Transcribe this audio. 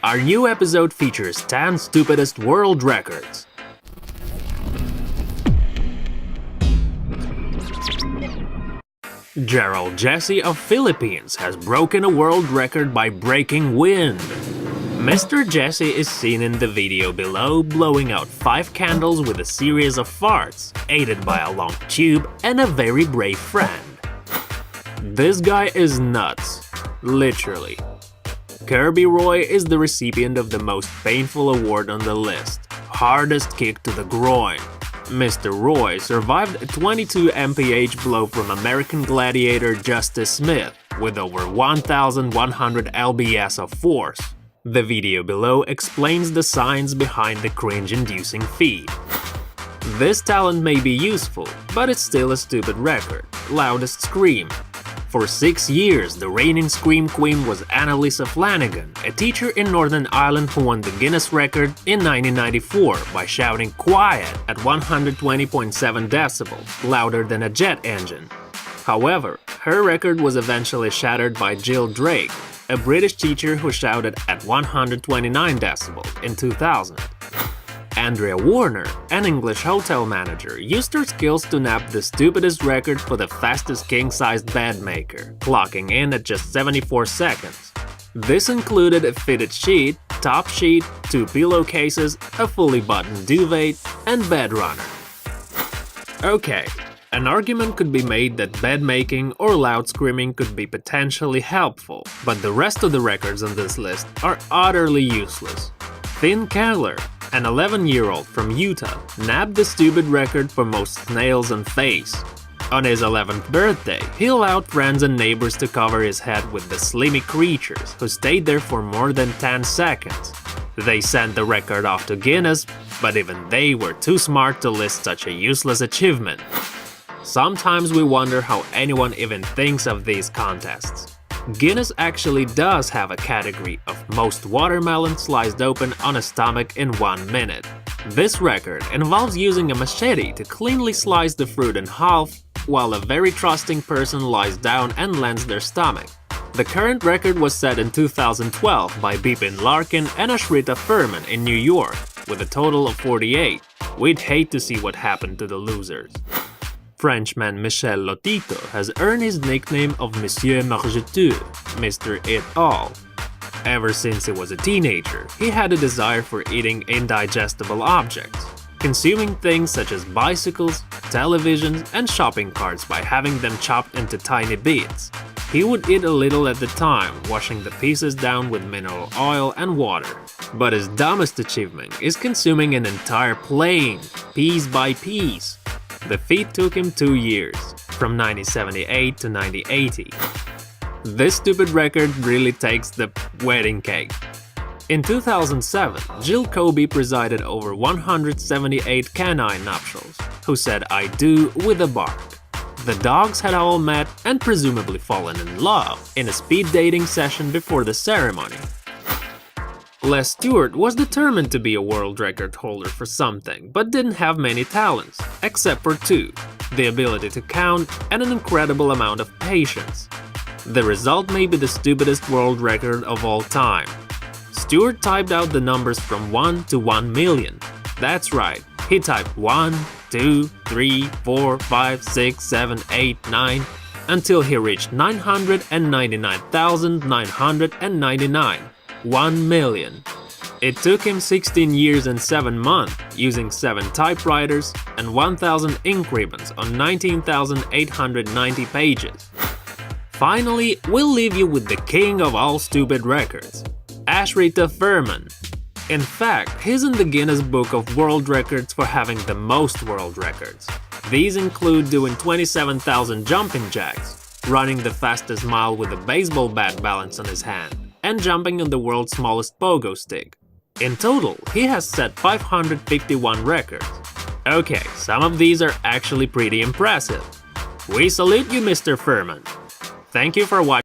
Our new episode features 10 stupidest world records. Gerald Jesse of Philippines has broken a world record by breaking wind. Mr. Jesse is seen in the video below blowing out 5 candles with a series of farts, aided by a long tube and a very brave friend. This guy is nuts. Literally. Kirby Roy is the recipient of the most painful award on the list, hardest kick to the groin. Mr. Roy survived a 22 mph blow from American gladiator Justice Smith with over 1,100 lbs of force. The video below explains the science behind the cringe-inducing feat. This talent may be useful, but it's still a stupid record. Loudest scream. For 6 years, the reigning Scream Queen was Annalisa Flanagan, a teacher in Northern Ireland who won the Guinness record in 1994 by shouting "quiet" at 120.7 decibels, louder than a jet engine. However, her record was eventually shattered by Jill Drake, a British teacher who shouted at 129 decibels in 2000. Andrea Warner, an English hotel manager, used her skills to nab the stupidest record for the fastest king-sized bed maker, clocking in at just 74 seconds. This included a fitted sheet, top sheet, 2 pillowcases, a fully buttoned duvet, and bed runner. Okay, an argument could be made that bed making or loud screaming could be potentially helpful, but the rest of the records on this list are utterly useless. Finn Keller, an 11-year-old from Utah, nabbed the stupid record for most snails on face. On his 11th birthday, he allowed friends and neighbors to cover his head with the slimy creatures, who stayed there for more than 10 seconds. They sent the record off to Guinness, but even they were too smart to list such a useless achievement. Sometimes we wonder how anyone even thinks of these contests. Guinness actually does have a category of most watermelons sliced open on a stomach in 1 minute. This record involves using a machete to cleanly slice the fruit in half, while a very trusting person lies down and lends their stomach. The current record was set in 2012 by Bipin Larkin and Ashrita Furman in New York, with a total of 48. We'd hate to see what happened to the losers. Frenchman Michel Lotito has earned his nickname of Monsieur Margeteux, Mr. It All. Ever since he was a teenager, he had a desire for eating indigestible objects, consuming things such as bicycles, televisions, and shopping carts by having them chopped into tiny bits. He would eat a little at the time, washing the pieces down with mineral oil and water. But his dumbest achievement is consuming an entire plane, piece by piece. The feat took him 2 years, from 1978 to 1980. This stupid record really takes the wedding cake. In 2007, Jill Kobe presided over 178 canine nuptials, who said "I do" with a bark. The dogs had all met and presumably fallen in love in a speed dating session before the ceremony. Les Stewart was determined to be a world record holder for something, but didn't have many talents, except for 2, the ability to count and an incredible amount of patience. The result may be the stupidest world record of all time. Stewart typed out the numbers from 1 to 1 million. That's right, he typed 1, 2, 3, 4, 5, 6, 7, 8, 9, until he reached 999,999. 1 million. It took him 16 years and 7 months, using 7 typewriters and 1,000 ink ribbons on 19,890 pages. Finally, we'll leave you with the king of all stupid records, Ashrita Furman. In fact, he's in the Guinness Book of World Records for having the most world records. These include doing 27,000 jumping jacks, running the fastest mile with a baseball bat balanced on his hand, and jumping on the world's smallest pogo stick. In total, he has set 551 records. Okay, some of these are actually pretty impressive. We salute you, Mr. Furman. Thank you for watching.